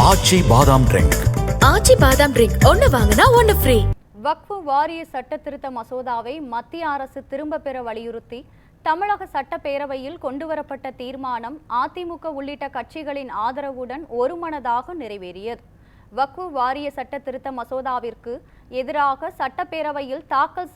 ஆச்சி பாதாம் ட்ரிங்க். ஆச்சி பாதாம் ட்ரிங்க் ஒன்னு வாங்கினா ஒன்னு ஃப்ரீ. வக்ஃபு வாரிய சட்ட திருத்த மசோதாவை மத்திய அரசு திரும்ப பெற வலியுறுத்தி தமிழக சட்டப்பேரவையில் கொண்டுவரப்பட்ட தீர்மானம் அதிமுக உள்ளிட்ட கட்சிகளின் ஆதரவுடன் ஒருமனதாக நிறைவேறியது. வக்ஃபு வாரிய சட்ட திருத்த மசோதாவிற்கு எதிராக சட்டப்பேரவையில் தாக்கல்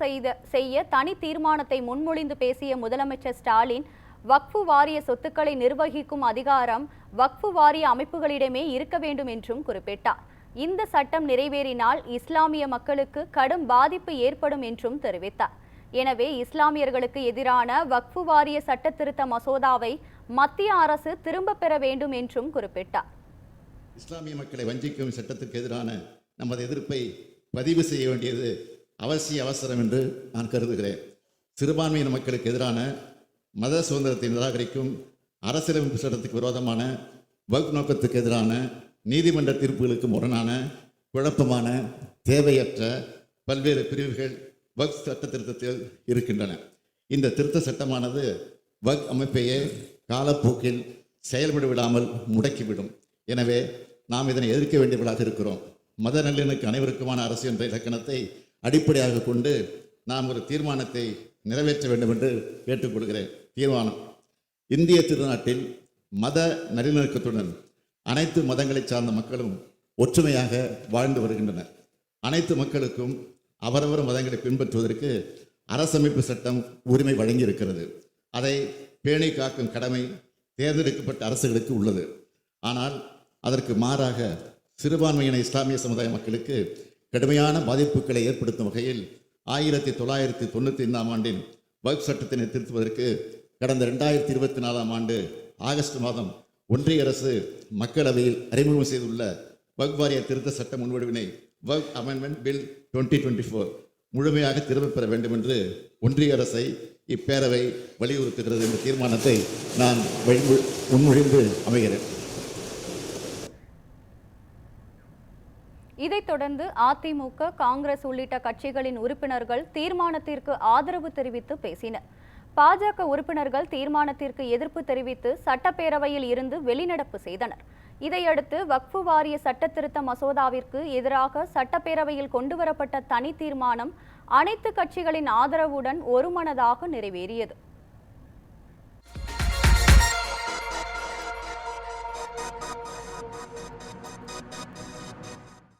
செய்ய தனி தீர்மானத்தை முன்மொழிந்து பேசிய முதலமைச்சர் ஸ்டாலின், வக்ஃபு வாரிய சொத்துக்களை நிர்வகிக்கும் அதிகாரம் வக்ஃபு வாரிய அமைப்புகளிடமே இருக்க வேண்டும் என்றும் குறிப்பிட்டார். இந்த சட்டம் நிறைவேறினால் இஸ்லாமிய மக்களுக்கு கடும் பாதிப்பு ஏற்படும் என்றும் தெரிவித்தார். எனவே இஸ்லாமியர்களுக்கு எதிரான வக்ஃபு வாரிய சட்ட திருத்த மசோதாவை மத்திய அரசு திரும்ப பெற வேண்டும் என்றும் குறிப்பிட்டார். இஸ்லாமிய மக்களை வஞ்சிக்கும் சட்டத்திற்கு எதிரான நமது எதிர்ப்பை பதிவு செய்ய வேண்டியது அவசியம் என்று நான் கருதுகிறேன். சிறுபான்மையின மக்களுக்கு எதிரான மத சுதந்திரத்தை நிராகரிக்கும் அரசியலமைப்பு சட்டத்துக்கு விரோதமான வக்ஃப் நோக்கத்துக்கு எதிரான நீதிமன்ற தீர்ப்புகளுக்கு முரணான குழப்பமான தேவையற்ற பல்வேறு பிரிவுகள் வக்ஃப் சட்ட திருத்தத்தில் இருக்கின்றன. இந்த திருத்த சட்டமானது வக்ஃப் அமைப்பையே காலப்போக்கில் செயல்பட விடாமல் முடக்கிவிடும். எனவே நாம் இதனை எதிர்க்க வேண்டியவர்களாக இருக்கிறோம். மத நல்லிணக்கு அனைவருக்குமான அரசு என்ற இலக்கணத்தை அடிப்படையாக கொண்டு நாம் ஒரு தீர்மானத்தை நிறைவேற்ற வேண்டும் என்று கேட்டுக்கொள்கிறேன். தீர்மானம்: இந்திய திருநாட்டில் மத நல்லிணக்கத்துடன் அனைத்து மதங்களை சார்ந்த மக்களும் ஒற்றுமையாக வாழ்ந்து வருகின்றனர். அனைத்து மக்களுக்கும் அவரவர் மதங்களை பின்பற்றுவதற்கு அரசமைப்பு சட்டம் உரிமை வழங்கியிருக்கிறது. அதை பேணி காக்கும் கடமை தேர்ந்தெடுக்கப்பட்ட அரசுகளுக்கு உள்ளது. ஆனால் அதற்கு மாறாக சிறுபான்மையின இஸ்லாமிய சமுதாய மக்களுக்கு கடுமையான பாதிப்புகளை ஏற்படுத்தும் வகையில் 1995 ஆண்டின் வக்ஃப் சட்டத்தினை திருத்துவதற்கு கடந்த 2024 ஆண்டு ஆகஸ்ட் மாதம் ஒன்றிய அரசு மக்களவையில் அறிமுகம் செய்துள்ள வக்ஃப் வாரிய திருத்த சட்ட முன்வடிவினை வக்ஃப் அமெண்ட்மெண்ட் பில் 2024 முழுமையாக திரும்பப் பெற வேண்டும் என்று ஒன்றிய அரசை இப்பேரவை வலியுறுத்துகிறது என்ற தீர்மானத்தை நான் முன்மொழிந்து அமைகிறேன். இதைத் தொடர்ந்து அதிமுக, காங்கிரஸ் உள்ளிட்ட கட்சிகளின் உறுப்பினர்கள் தீர்மானத்திற்கு ஆதரவு தெரிவித்து பேசினர். பாஜக உறுப்பினர்கள் தீர்மானத்திற்கு எதிர்ப்பு தெரிவித்து சட்டப்பேரவையில் இருந்து வெளிநடப்பு செய்தனர். இதையடுத்து வக்ஃபு வாரிய சட்ட திருத்த மசோதாவிற்கு எதிராக சட்டப்பேரவையில் கொண்டுவரப்பட்ட தனி தீர்மானம் அனைத்து கட்சிகளின் ஆதரவுடன் ஒருமனதாக நிறைவேறியது.